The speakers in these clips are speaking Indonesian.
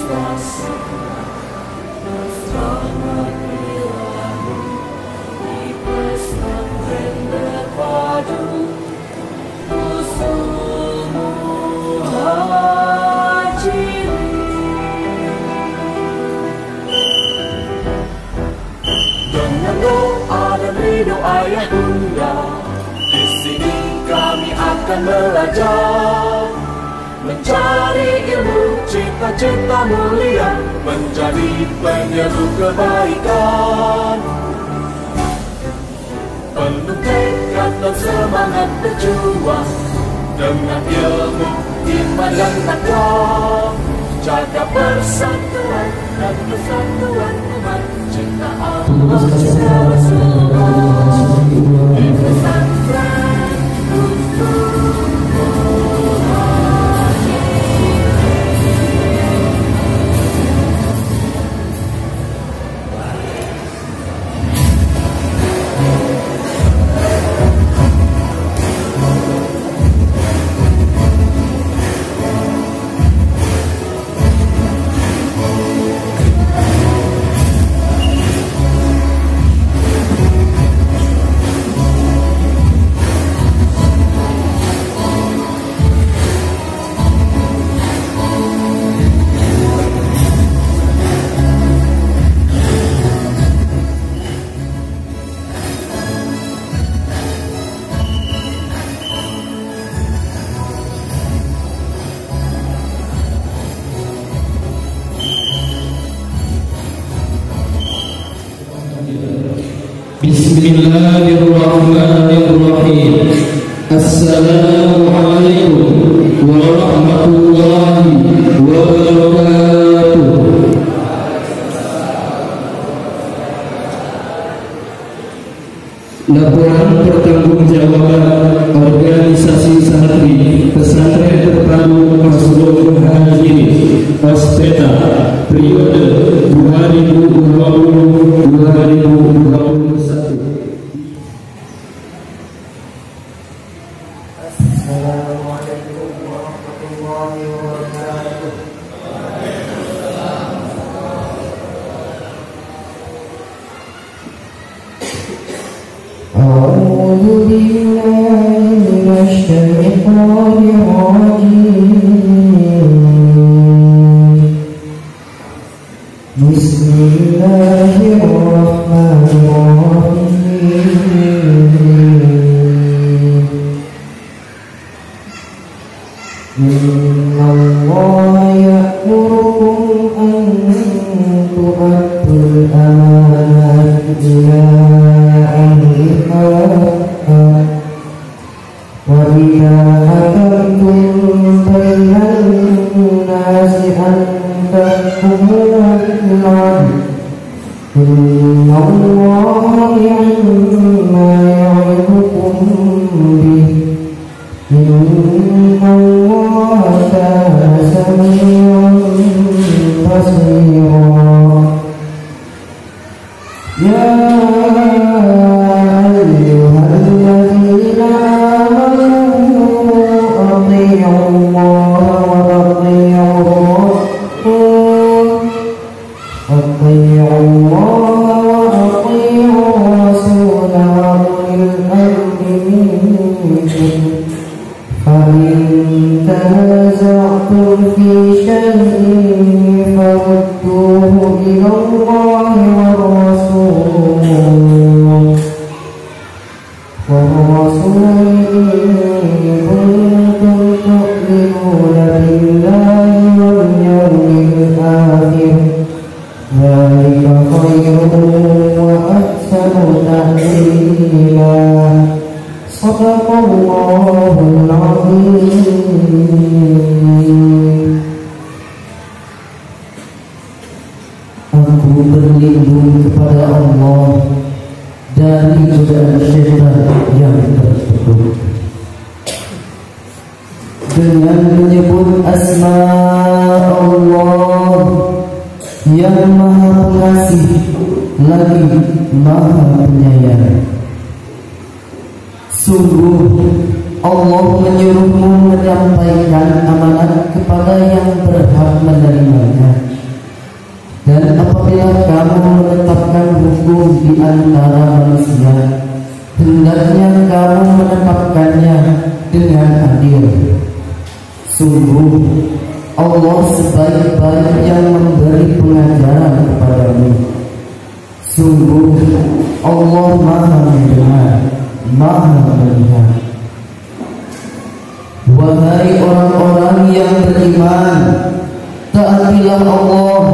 prestasi selamat ilahi di pesantren berpadu usul muhajirin. Dengan doa dan ridho ayah bunda, di sini kami akan belajar, mencari ilmu, cita-cita mulia, menjadi penyeru kebaikan. Penuh tekad dan semangat berjuang, dengan ilmu, iman dan takwa, jaga persatuan dan kesatuan umat, cinta Allah, cinta Rasulullah, di pesantren Usul Bismillahirrahmanirrahim. Assalamualaikum warahmatullahi wabarakatuh. Laporan pertanggungjawaban organisasi santri pesantren terpadu Usul Muhajirin Ospeta periode 2020-2021. Assalamualaikum warahmatullahi wabarakatuh. A'udzu billahi minasy syaithanir rajim. Bismillahirrahmanirrahim. Innallaha ya'murukum an tu'addul amanati ila ahliha wa idza hakamtum bainan nasi an tahkumu bil 'adl. Innallaha ni'ma ya'idukum bihi. Innallaha kana sami'an basira. Ya ayyuhalladzina amanu athi'ullaha wa athi'ur rasul wa ulil amri minkum. فَإِن تَنَازَعْتُمْ فِي شَيْءٍ فَرُدُّوهُ إِلَى اللَّهِ وَالرَّسُولِ إِن كُنتُمْ تُؤْمِنُونَ بِاللَّهِ وَالْيَوْمِ الْآخِرِ ذَلِكَ خَيْرٌ وَأَحْسَنُ تَأْوِيلًا. Sadaqallahul azim. Aku berlindung kepada Allah dari godaan syaitan yang terkutuk. Dengan menyebut asma Allah yang Maha Pengasih lagi Maha Penyayang. Sungguh Allah menyuruhmu menyampaikan amanat kepada yang berhak menerimanya apabila kamu menetapkan hukum di antara manusia, hendaknya kamu menetapkannya dengan adil. Sungguh Allah sebaik-baik yang memberi pengajaran kepadamu. Sungguh Allah Maha mendengar, Maha melihat. Wahai orang-orang yang beriman, taatilah Allah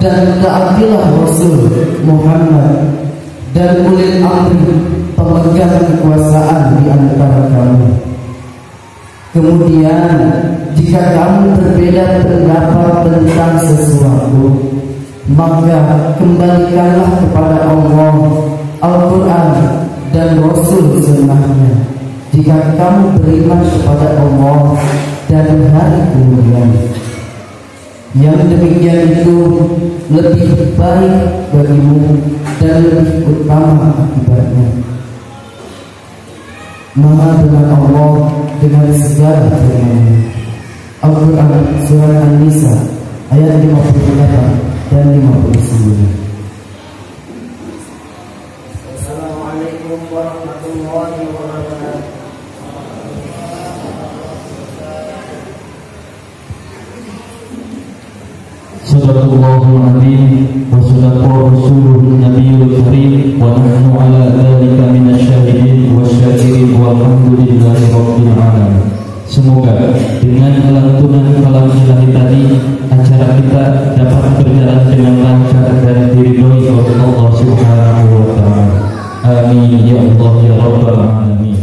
dan taatilah Rasul Muhammad dan ulil amri, pemegang kekuasaan di antara kamu. Kemudian jika kamu berbeda pendapat tentang sesuatu, maka kembalikanlah kepada Allah, Al-Quran dan Rasul Sunnahnya. Jika kamu beriman kepada Allah dan hari kemudian, yang demikian itu lebih baik bagimu dan lebih utama akibatnya. Maha benar Allah dengan segala firman-Nya. Al-Quran Surah An-Nisa ayat 58 dan 59. Assalamualaikum warahmatullahi wabarakatuh. Sadaqallahul azim wa sadaqa rasulun nabiyul karim wa nahnu ala dzalika minasyahidin wasyakirin walhamdulillahi rabbil alamin. Semoga dengan lantunan kalam ilahi tadi acara kita dapat berjalan dengan lancar dan diridhoi oleh Allah Subhanahu wa taala. Amin ya Allah ya rabbal alamin.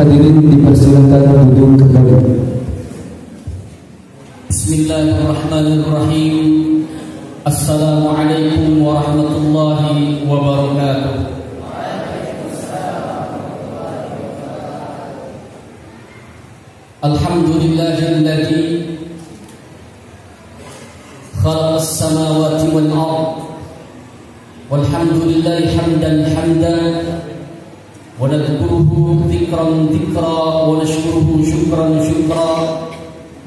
Hadirin dipersilakan duduk kembali. Bismillahirrahmanirrahim. Assalamualaikum warahmatullahi wabarakatuh. Alhamdulillahilladzi khalaqas samawati wal ardh. Walhamdulillahi hamdan hamdan. ونذكره ذكرا ذكرا ونشكره شكرا شكرا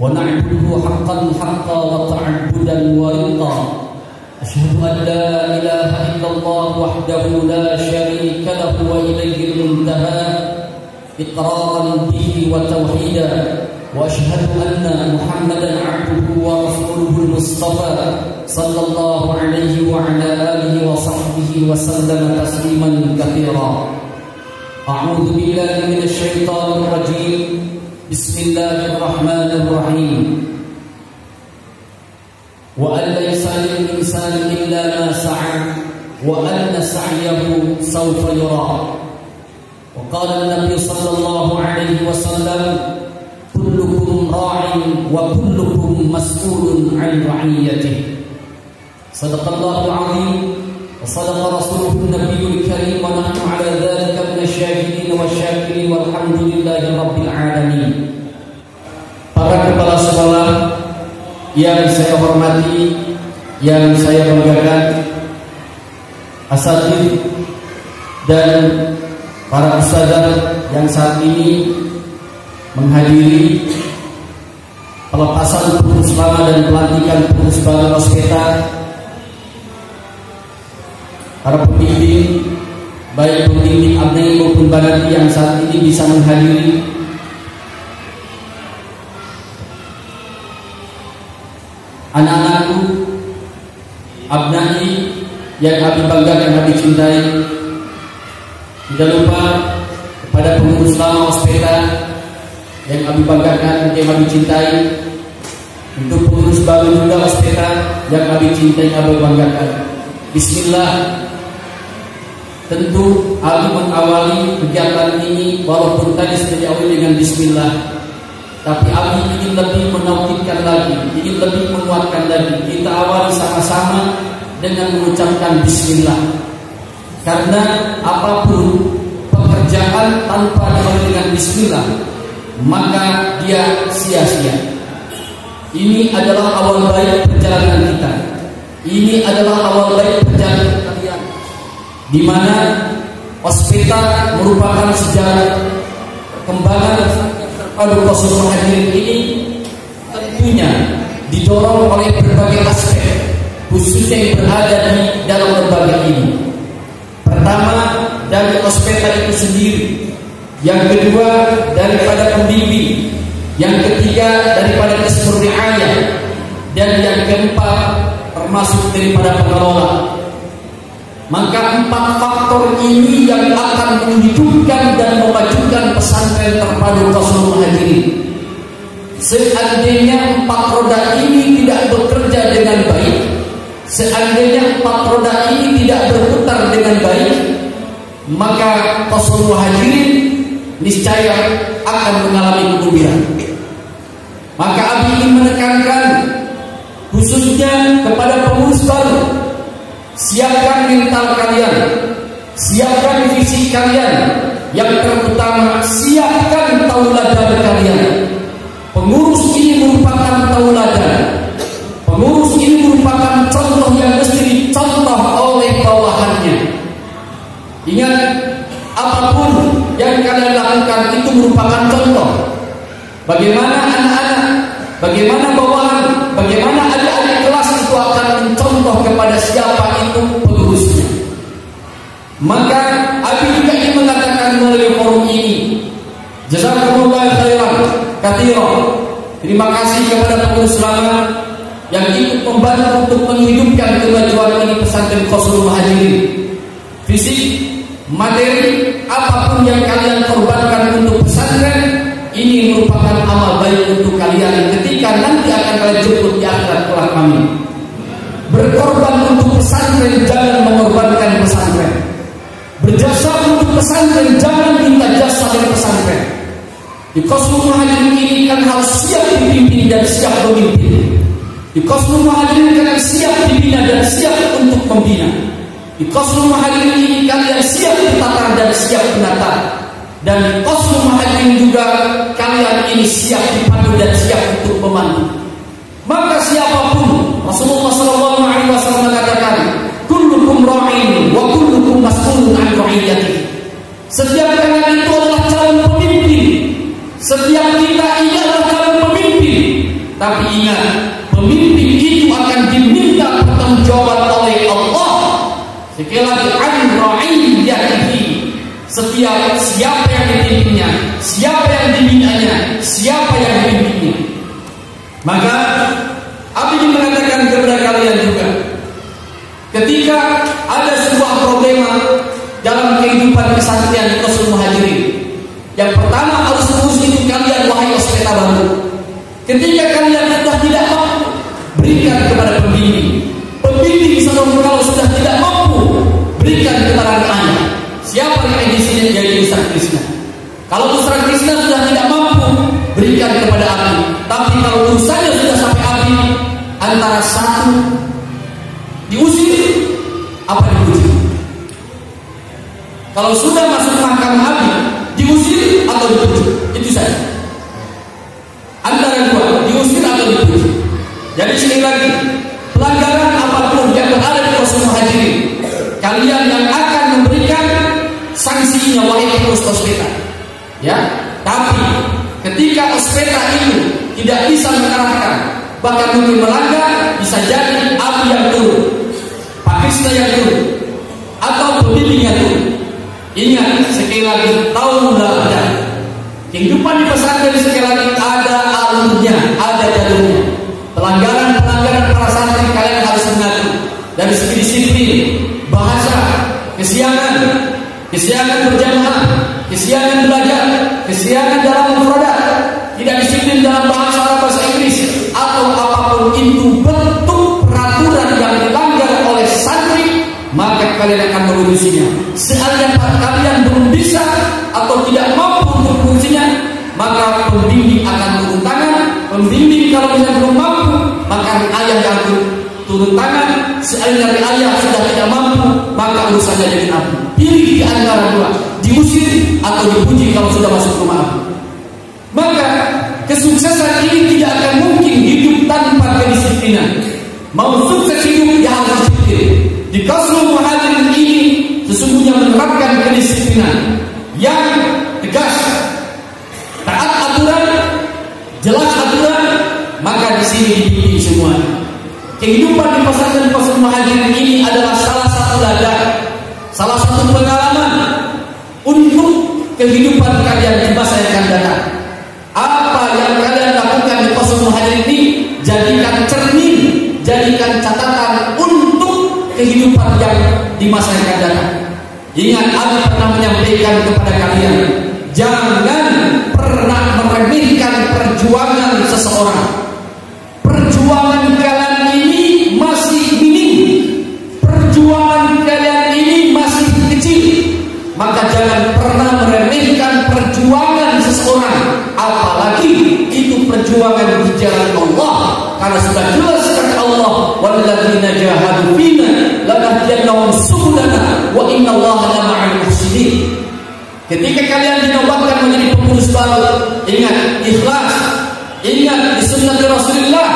ونعبده حقا حقا وتعبدا ورضا. أشهد أن لا إله إلا الله وحده لا شريك له وإليه المنتهى إقرارا به وتوحيدا. وأشهد أن محمدا عبده ورسوله المصطفى صلى الله عليه وعلى آله وصحبه وسلم تسليما كثيرا. أعوذ بالله من الشيطان الرجيم. بسم الله الرحمن الرحيم. وأن ليس للإنسان إلا ما سعى وأن سعيه سوف يرى. وقال النبي صلى الله عليه وسلم كلكم راع وكلكم مسؤول عن رعيته. صدق الله العظيم وصدق رسوله النبي الكريم ونحن على ذلك من الشاهدين والشاكرين والحمد لله رب العالمين. Para kepala sekolah yang saya hormati, yang saya banggakan, asatidz dan para ustadzah yang saat ini menghadiri pelepasan pengurus lama dan pelantikan pengurus baru Ospeta, para pembimbing, baik pembimbing abnai maupun banati yang saat ini bisa menghadiri, anak-anakku, abnai yang kami banggakan, kami cintai. Tidak lupa kepada pengurus lama Ospeta yang kami banggakan, yang kami cintai. Untuk pengurus baru juga Ospeta yang kami cintai, kami banggakan. Bismillah. Tentu Ali mengawali kegiatan ini walaupun tadi sudah diawali dengan bismillah, tapi Ali ingin lebih menaukidkan lagi, ingin lebih menguatkan lagi. Kita awali sama-sama dengan mengucapkan bismillah. Karena apapun pekerjaan tanpa diawali dengan bismillah, maka dia sia-sia. Ini adalah awal baik perjalanan kita. Ini adalah awal baik perjalanan kalian, di mana Ospeta merupakan sejarah perkembangan terpadu Qasurul Muhajirin ini tentunya didorong oleh berbagai aspek, khususnya yang berada di dalam lembaga ini. Pertama, dari Ospeta itu sendiri. Yang kedua, daripada pembimbing. Yang ketiga, daripada Qismur Ri'ayah. Dan yang keempat, termasuk daripada pengelola. Maka 4 faktor ini yang akan menghidupkan dan memajukan pesantren terpadu Qasurul Muhajirin. Seandainya 4 roda ini tidak bekerja dengan baik, seandainya 4 roda ini tidak berputar dengan baik, maka Qasurul Muhajirin niscaya akan mengalami kegubiran. Maka Abi ingin menekankan khususnya kepada pengurus baru, siapkan mental kalian, siapkan fisik kalian, yang terutama siapkan tauladan kalian. Pengurus ini merupakan tauladan. Pengurus ini merupakan contoh yang mesti dicontoh oleh bawahannya. Ingat, apapun yang kalian lakukan itu merupakan contoh. Bagaimana anak-anak, bagaimana bawahan, bagaimana adik-adik kelas itu akan mencontoh kepada siapa itu pengurusnya. Maka Abi juga ingin mengatakan melalui forum ini, jazakumullah khairan katsiran. Terima kasih kepada pengurus lama yang ikut membantu untuk menghidupkan kemajuan ini pesantren Qasurul Muhajirin. Fisik, materi, apapun yang kalian korbankan untuk pesantren ini merupakan amal baik untuk kalian ketika nanti akan kalian jemput di akhirat kelak kami. Berkorban untuk pesantren, jangan mengorbankan pesantren. Berjasa untuk pesantren, jangan minta jasa dari pesantren. Di Qasrul Muhajirin ini kan harus siap dipimpin dan siap memimpin. Di Qasrul Muhajirin kalian siap dibina dan siap untuk membina. Di Qasrul Muhajirin ini kalian siap ditata dan siap menata. Dan di Qasrul Muhajirin juga kalian ini siap dipandu dan siap untuk memandu. Maka siapapun, Rasulullah SAW mengatakan, kullukum ra'in wa kullukum mas'ulun an ra'iyatihi. Setiap kalian itu adalah calon pemimpin. Setiap kita ini adalah calon pemimpin. Tapi ingat, pemimpin itu akan diminta pertanggungjawaban oleh Allah. Sekali lagi, an ra'iyatihi. Setiap siapa yang dipimpinnya, siapa yang dibinanya, siapa yang dipimpinnya. Maka Abi mengatakan kepada kalian juga, ketika ada sebuah problema dalam kehidupan pesantren di Qasrul Muhajirin, yang pertama harus urus itu kalian wahai ospeta baru. Ketika kalian sudah tidak mampu, berikan kepada pembimbing. Pembimbing kalau sudah tidak mampu, berikan kepada ayah. Siapa yang di sini jadi Ustaz Krishna? Kalau Ustaz Krishna sudah tidak mampu, berikan kepada Abi. Tapi kalau urusannya sudah sampai Abi, antara satu diusir, apa dipuji? Kalau sudah masuk mahkamah Abi, diusir atau dipuji? Itu saja. Antara dua, diusir atau dipuji. Jadi sekali lagi, pelanggaran apapun yang berada di Qasrul Muhajirin, kalian yang akan memberikan sanksinya wahai pengurus ospeta. Ya, tapi ketika ospeta itu tidak bisa mengarahkan, bahkan mungkin melanggar, bisa jadi Abi yang turun, Pak Krishna yang turun, atau pembimbing yang turun. Ingat sekali lagi, tahu ada kehidupan di pesantren sekali lagi ada alurnya, ada jalurnya. Pelanggaran para santri kalian harus mengatur dari segi disiplin, bahasa, kesiangan berjamaah, kesiangan belajar, kesiangan dalam mufradat, tidak disiplin dalam bahasa Arab, bahasa Inggris, atau apapun itu bentuk peraturan yang dilanggar oleh santri, maka kalian akan mengurusinya. Seandainya kalian belum bisa atau tidak mampu untuk mengurusinya, maka pembimbing akan turun tangan. Pembimbing kalau misalnya belum mampu, maka ayah yang turun tangan. Seandainya ayah sudah tidak mampu, maka urusannya jadi Abi. Pilih di antara dua, diusir atau dipuji kalau sudah masuk rumah Abi. Maka kesuksesan ini tidak akan mungkin hidup tanpa kedisiplinan. Mau sukses hidup ya harus disiplin. Di Qasrul Muhajirin ini sesungguhnya menerapkan kedisiplinan yang tegas, taat aturan, jelas aturan. Maka di sini dibimbing semua. Kehidupan di pesantren Qasrul Muhajirin ini adalah salah satu ladang, salah satu pengalaman untuk kehidupan kalian di masa yang akan datang. Apa yang kalian lakukan di Qasrul Muhajirin ini, jadikan cermin, jadikan catatan untuk kehidupan yang di masa yang akan datang. Ingat, Abi pernah menyampaikan kepada kalian, jangan pernah meremehkan perjuangan seseorang. Perjuangan kalian ini masih minim, perjuangan kalian ini masih kecil. Maka jangan pernah meremehkan perjuangan seseorang, apalagi itu perjuangan di jalan Allah. Karena sudah jelas kata Allah, walladzina jahadu fina lanahdiyannahum subulana wa innallaha lama'al muhsinin. Ketika kalian dinobatkan menjadi pengurus baru, ingat ikhlas, ingat di sunnah Rasulullah,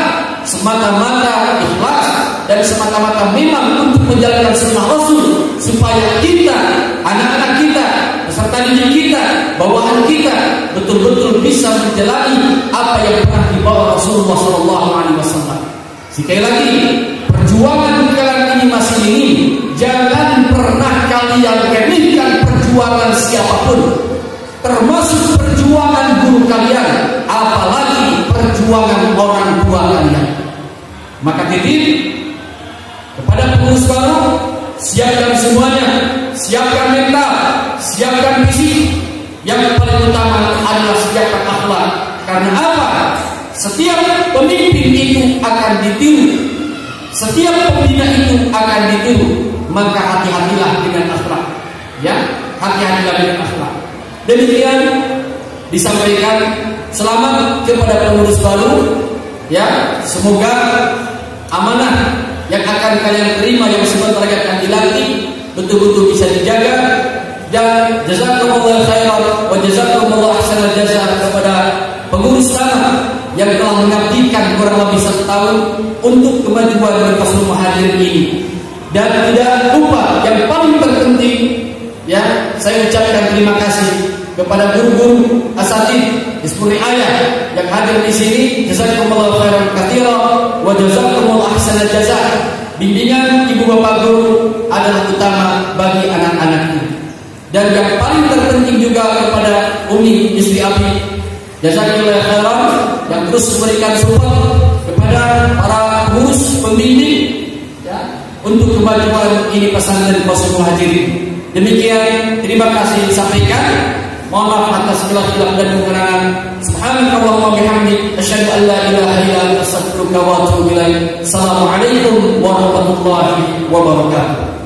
semata-mata ikhlas dan semata-mata memang untuk menjalankan sunnah Rasul, supaya kita, anak-anak kita, peserta didik kita, bawahan kita betul-betul bisa menjalani apa yang pernah dibawa Rasulullah SAW. Sekali lagi, perjuangan kalian ini masih minim. Jangan pernah kalian remehkan perjuangan siapapun, termasuk perjuangan guru kalian, apalagi perjuangan orang tua kalian. Maka titip kepada pengurus baru, siapkan semuanya, siapkan mental, siapkan fisik. Yang paling utama adalah siapkan akhlak. Karena apa? Setiap pemimpin itu akan ditiru, setiap pembina itu akan ditiru. Maka hati-hatilah dengan akhlak. Ya, hati-hatilah dengan akhlak. Demikian disampaikan. Selamat kepada pengurus baru, ya, semoga amanah yang akan kalian terima yang sebentar lagi akan dilantik betul-betul bisa dijaga. Dan jazakumullah khairan wa jazakumullah ahsanal jazaa kepada pengurus tanah yang telah mengabdikan kurang lebih 1 tahun untuk kemajuan Markazul Muhajirin ini. Dan tidak lupa yang paling terpenting, ya, saya ucapkan terima kasih kepada guru-guru asatidz Hizbul Riayah yang hadir di sini. Jazakumullah khairan katsira wa jazakumullah ahsanal jazaa. Bimbingan ibu bapak guru adalah utama bagi anak-anak ini. Dan yang paling terpenting juga kepada Umi istri Abi, jazakallahu khairan, yang terus memberikan support kepada para pengurus pembimbing, ya, untuk kemajuan ini pesantren Markazul Muhajirin. Demikian, terima kasih disampaikan. Mohon maaf atas segala khilaf dan kekurangan. Subhanakallahumma bihamdik, asyhadu an la ilaha illa anta, astaghfiruka wa atubu ilaik. Assalamualaikum warahmatullahi wabarakatuh.